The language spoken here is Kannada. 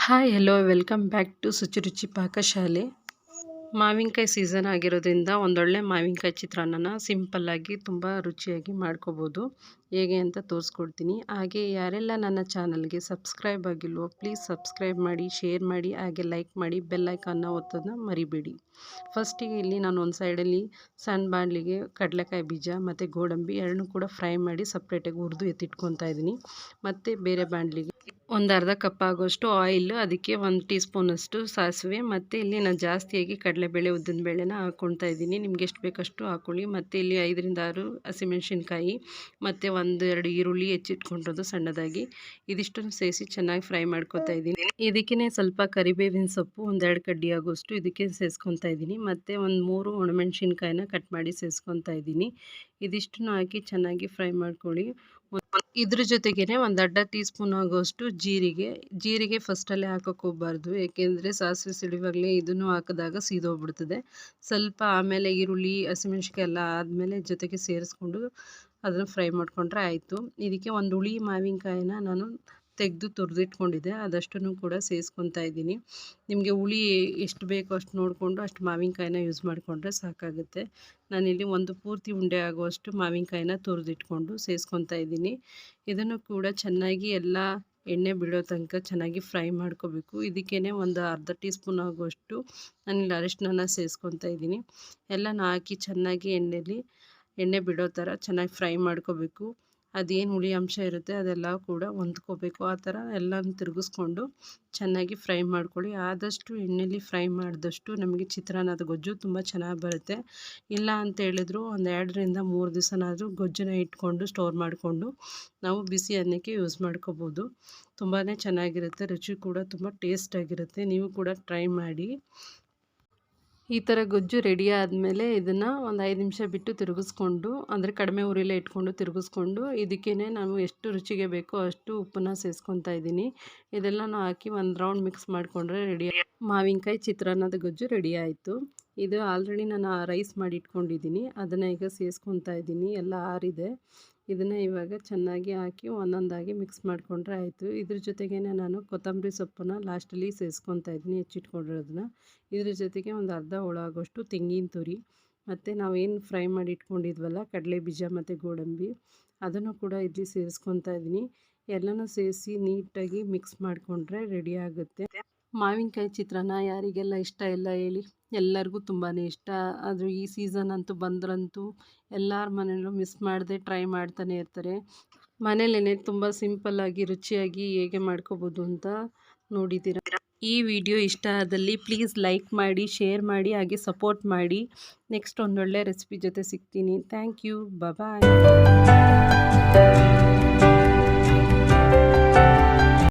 Hi hello welcome back to Suchiruchi Pakashale. ಮಾವಿನಕಾಯಿ ಸೀಸನ್ ಆಗಿರೋದ್ರಿಂದ ಒಂದೊಳ್ಳೆ ಮಾವಿನಕಾಯಿ ಚಿತ್ರಾನ್ನನ ಸಿಂಪಲ್ಲಾಗಿ ತುಂಬ ರುಚಿಯಾಗಿ ಮಾಡ್ಕೋಬೋದು. ಹೇಗೆ ಅಂತ ತೋರಿಸ್ಕೊಡ್ತೀನಿ. ಹಾಗೆ ಯಾರೆಲ್ಲ ನನ್ನ ಚಾನಲ್ಗೆ ಸಬ್ಸ್ಕ್ರೈಬ್ ಆಗಿಲ್ವೋ ಪ್ಲೀಸ್ ಸಬ್ಸ್ಕ್ರೈಬ್ ಮಾಡಿ, ಶೇರ್ ಮಾಡಿ, ಹಾಗೆ ಲೈಕ್ ಮಾಡಿ, ಬೆಲ್ ಐಕಾನ್ನ ಒತ್ತೋದನ್ನ ಮರಿಬೇಡಿ. ಫಸ್ಟಿಗೆ ಇಲ್ಲಿ ನಾನು ಒಂದು ಸೈಡಲ್ಲಿ ಸಣ್ಣ ಬಾಣಲಿಗೆ ಕಡಲೆಕಾಯಿ ಬೀಜ ಮತ್ತು ಗೋಡಂಬಿ ಎರಡನ್ನೂ ಕೂಡ ಫ್ರೈ ಮಾಡಿ ಸಪ್ರೇಟಾಗಿ ಹುರಿದು ಎತ್ತಿಟ್ಕೊತಾ ಇದ್ದೀನಿ. ಮತ್ತು ಬೇರೆ ಬಾಣಲಿಗೆ ಒಂದು ಅರ್ಧ ಕಪ್ ಆಗೋಷ್ಟು ಆಯಿಲ್, ಅದಕ್ಕೆ 1 ಟೀ ಸ್ಪೂನಷ್ಟು ಸಾಸಿವೆ, ಮತ್ತು ಇಲ್ಲಿ ನಾನು ಜಾಸ್ತಿಯಾಗಿ ಕಡಲೆಬೇಳೆ ಉದ್ದಿನಬೇಳೆನ ಹಾಕ್ಕೊಳ್ತಾ ಇದ್ದೀನಿ. ನಿಮ್ಗೆ ಎಷ್ಟು ಬೇಕಷ್ಟು ಹಾಕ್ಕೊಳ್ಳಿ. ಮತ್ತು ಇಲ್ಲಿ 5ರಿಂದ 6 ಹಸಿಮೆಣಸಿನ್ಕಾಯಿ ಮತ್ತು 1-2 ಈರುಳ್ಳಿ ಹೆಚ್ಚಿಟ್ಕೊಂಡಿರೋದು ಸಣ್ಣದಾಗಿ, ಇದಿಷ್ಟನ್ನು ಸೇರಿಸಿ ಚೆನ್ನಾಗಿ ಫ್ರೈ ಮಾಡ್ಕೊತಾ ಇದ್ದೀನಿ. ಇದಕ್ಕೇ ಸ್ವಲ್ಪ ಕರಿಬೇವಿನ ಸೊಪ್ಪು 1-2 ಕಡ್ಡಿ ಆಗೋಷ್ಟು ಇದಕ್ಕೆ ಸೇರಿಸ್ಕೊತಾ ಇದ್ದೀನಿ. ಮತ್ತು 1-3 ಒಣಮೆಣಸಿನ್ಕಾಯಿನ ಕಟ್ ಮಾಡಿ ಸೇರಿಸ್ಕೊತಾ ಇದ್ದೀನಿ. ಇದಿಷ್ಟನ್ನು ಹಾಕಿ ಚೆನ್ನಾಗಿ ಫ್ರೈ ಮಾಡ್ಕೊಳ್ಳಿ. ಇದ್ರ ಜೊತೆಗೇ ಒಂದು ಅರ್ಧ ಟೀ ಸ್ಪೂನ್ ಆಗೋಷ್ಟು ಜೀರಿಗೆ ಫಸ್ಟಲ್ಲೇ ಹಾಕೋಕೆ ಹೋಗಬಾರ್ದು, ಏಕೆಂದರೆ ಸಾಸಿವೆ ಸಿಡಿವಾಗಲೇ ಇದನ್ನು ಹಾಕಿದಾಗ ಸೀದೋಗ್ಬಿಡ್ತದೆ. ಸ್ವಲ್ಪ ಆಮೇಲೆ ಈರುಳ್ಳಿ ಹಸಿಮೆಣ್ಸಿಕಾಯಿ ಎಲ್ಲ ಆದಮೇಲೆ ಜೊತೆಗೆ ಸೇರಿಸ್ಕೊಂಡು ಅದನ್ನು ಫ್ರೈ ಮಾಡಿಕೊಂಡ್ರೆ ಆಯಿತು. ಇದಕ್ಕೆ ಒಂದು ಹುಳಿ ಮಾವಿನಕಾಯಿನ ನಾನು ತೆಗೆದು ತುರಿದಿಟ್ಕೊಂಡಿದ್ದೆ, ಅದಷ್ಟನ್ನು ಕೂಡ ಸೇರಿಸ್ಕೊತಾ ಇದ್ದೀನಿ. ನಿಮಗೆ ಹುಳಿ ಎಷ್ಟು ಬೇಕೋ ಅಷ್ಟು ನೋಡಿಕೊಂಡು ಅಷ್ಟು ಮಾವಿನಕಾಯಿನ ಯೂಸ್ ಮಾಡಿಕೊಂಡ್ರೆ ಸಾಕಾಗುತ್ತೆ. ನಾನಿಲ್ಲಿ ಒಂದು ಪೂರ್ತಿ ಉಂಡೆ ಆಗುವಷ್ಟು ಮಾವಿನಕಾಯಿನ ತುರಿದಿಟ್ಕೊಂಡು ಸೇರಿಸ್ಕೊತಾ ಇದ್ದೀನಿ. ಇದನ್ನು ಕೂಡ ಚೆನ್ನಾಗಿ ಎಲ್ಲ ಎಣ್ಣೆ ಬಿಡೋ ತನಕ ಚೆನ್ನಾಗಿ ಫ್ರೈ ಮಾಡ್ಕೋಬೇಕು. ಇದಕ್ಕೇ ಒಂದು ಅರ್ಧ ಟೀ ಸ್ಪೂನ್ ಆಗುವಷ್ಟು ನಾನಿಲ್ಲಿ ಅರಿಶಿನ ಸೇರಿಸ್ಕೊತಾ ಇದ್ದೀನಿ. ಎಲ್ಲನ ಹಾಕಿ ಚೆನ್ನಾಗಿ ಎಣ್ಣೆ ಬಿಡೋ ಥರ ಚೆನ್ನಾಗಿ ಫ್ರೈ ಮಾಡ್ಕೋಬೇಕು. ಅದೇನು ಹುಳಿ ಅಂಶ ಇರುತ್ತೆ ಅದೆಲ್ಲ ಕೂಡ ಹೊಂದ್ಕೋಬೇಕು. ಆ ಥರ ಎಲ್ಲನೂ ತಿರುಗಿಸ್ಕೊಂಡು ಚೆನ್ನಾಗಿ ಫ್ರೈ ಮಾಡ್ಕೊಳ್ಳಿ. ಆದಷ್ಟು ಎಣ್ಣೆಲಿ ಫ್ರೈ ಮಾಡಿದಷ್ಟು ನಮಗೆ ಚಿತ್ರಾನ್ನದ ಗೊಜ್ಜು ತುಂಬ ಚೆನ್ನಾಗಿ ಬರುತ್ತೆ. ಇಲ್ಲ ಅಂತ ಹೇಳಿದ್ರು ಒಂದು 2ರಿಂದ 3 ದಿವಸನಾದರೂ ಗೊಜ್ಜನ್ನ ಇಟ್ಕೊಂಡು ಸ್ಟೋರ್ ಮಾಡಿಕೊಂಡು ನಾವು ಬಿಸಿ ಅನ್ನಕ್ಕೆ ಯೂಸ್ ಮಾಡ್ಕೋಬೋದು. ತುಂಬಾ ಚೆನ್ನಾಗಿರುತ್ತೆ, ರುಚಿ ಕೂಡ ತುಂಬ ಟೇಸ್ಟಾಗಿರುತ್ತೆ. ನೀವು ಕೂಡ ಟ್ರೈ ಮಾಡಿ. ಈ ಥರ ಗೊಜ್ಜು ರೆಡಿ ಆದಮೇಲೆ ಇದನ್ನು ಒಂದು 5 ನಿಮಿಷ ಬಿಟ್ಟು ತಿರುಗಿಸ್ಕೊಂಡು, ಅಂದರೆ ಕಡಿಮೆ ಉರಿಲೇ ಇಟ್ಕೊಂಡು ತಿರುಗಿಸ್ಕೊಂಡು, ಇದಕ್ಕೇ ನಾವು ಎಷ್ಟು ರುಚಿಗೆ ಬೇಕೋ ಅಷ್ಟು ಉಪ್ಪನ್ನ ಸೇರಿಸ್ಕೊತಾ ಇದ್ದೀನಿ. ಇದೆಲ್ಲನೂ ಹಾಕಿ ಒಂದು ರೌಂಡ್ ಮಿಕ್ಸ್ ಮಾಡಿಕೊಂಡ್ರೆ ಮಾವಿನಕಾಯಿ ಚಿತ್ರಾನ್ನದ ಗೊಜ್ಜು ರೆಡಿ ಆಯಿತು. ಇದು ಆಲ್ರೆಡಿ ನಾನು ರೈಸ್ ಮಾಡಿ ಇಟ್ಕೊಂಡಿದ್ದೀನಿ, ಅದನ್ನು ಈಗ ಸೇರಿಸ್ಕೊತಾ ಇದ್ದೀನಿ. ಎಲ್ಲ ಆರಿದೆ. ಇದನ್ನು ಇವಾಗ ಚೆನ್ನಾಗಿ ಹಾಕಿ ಒಂದೊಂದಾಗಿ ಮಿಕ್ಸ್ ಮಾಡಿಕೊಂಡ್ರೆ ಆಯಿತು. ಇದ್ರ ಜೊತೆಗೇ ನಾನು ಕೊತ್ತಂಬರಿ ಸೊಪ್ಪನ್ನು ಲಾಸ್ಟಲ್ಲಿ ಸೇರಿಸ್ಕೊತಾ ಇದ್ದೀನಿ, ಹೆಚ್ಚಿಟ್ಕೊಂಡಿರೋದನ್ನ. ಇದ್ರ ಜೊತೆಗೆ ಒಂದು ಅರ್ಧ ಹೋಳು ಆಗೋಷ್ಟು ತೆಂಗಿನ ತುರಿ, ಮತ್ತು ನಾವೇನು ಫ್ರೈ ಮಾಡಿ ಇಟ್ಕೊಂಡಿದ್ವಲ್ಲ ಕಡಲೆ ಬೀಜ ಮತ್ತು ಗೋಡಂಬಿ, ಅದನ್ನು ಕೂಡ ಇಲ್ಲಿ ಸೇರಿಸ್ಕೊತಾ ಇದ್ದೀನಿ. ಎಲ್ಲನೂ ಸೇರಿಸಿ ನೀಟಾಗಿ ಮಿಕ್ಸ್ ಮಾಡಿಕೊಂಡ್ರೆ ರೆಡಿ ಆಗುತ್ತೆ. ಮಾವಿನಕಾಯಿ ಚಿತ್ರಾನ್ನ ಯಾರಿಗೆಲ್ಲ ಇಷ್ಟ ಇಲ್ಲ ಹೇಳಿ, ಎಲ್ಲರಿಗೂ ತುಂಬಾ ಇಷ್ಟ. ಅದು ಈ ಸೀಸನ್ ಅಂತೂ ಬಂದ್ರಂತೂ ಎಲ್ಲರ ಮನೆಯಲ್ಲೂ ಮಿಸ್ ಮಾಡದೆ ಟ್ರೈ ಮಾಡ್ತಾನೆ ಇರ್ತಾರೆ. ಮನೇಲೇ ತುಂಬ ಸಿಂಪಲ್ಲಾಗಿ ರುಚಿಯಾಗಿ ಹೇಗೆ ಮಾಡ್ಕೋಬೋದು ಅಂತ ನೋಡಿದ್ದೀರ. ಈ ವಿಡಿಯೋ ಇಷ್ಟ ಆದಲ್ಲಿ ಪ್ಲೀಸ್ ಲೈಕ್ ಮಾಡಿ, ಶೇರ್ ಮಾಡಿ, ಹಾಗೆ ಸಪೋರ್ಟ್ ಮಾಡಿ. ನೆಕ್ಸ್ಟ್ ಒಂದೊಳ್ಳೆ ರೆಸಿಪಿ ಜೊತೆ ಸಿಗ್ತೀನಿ. Thank you. ಬಾಯ್.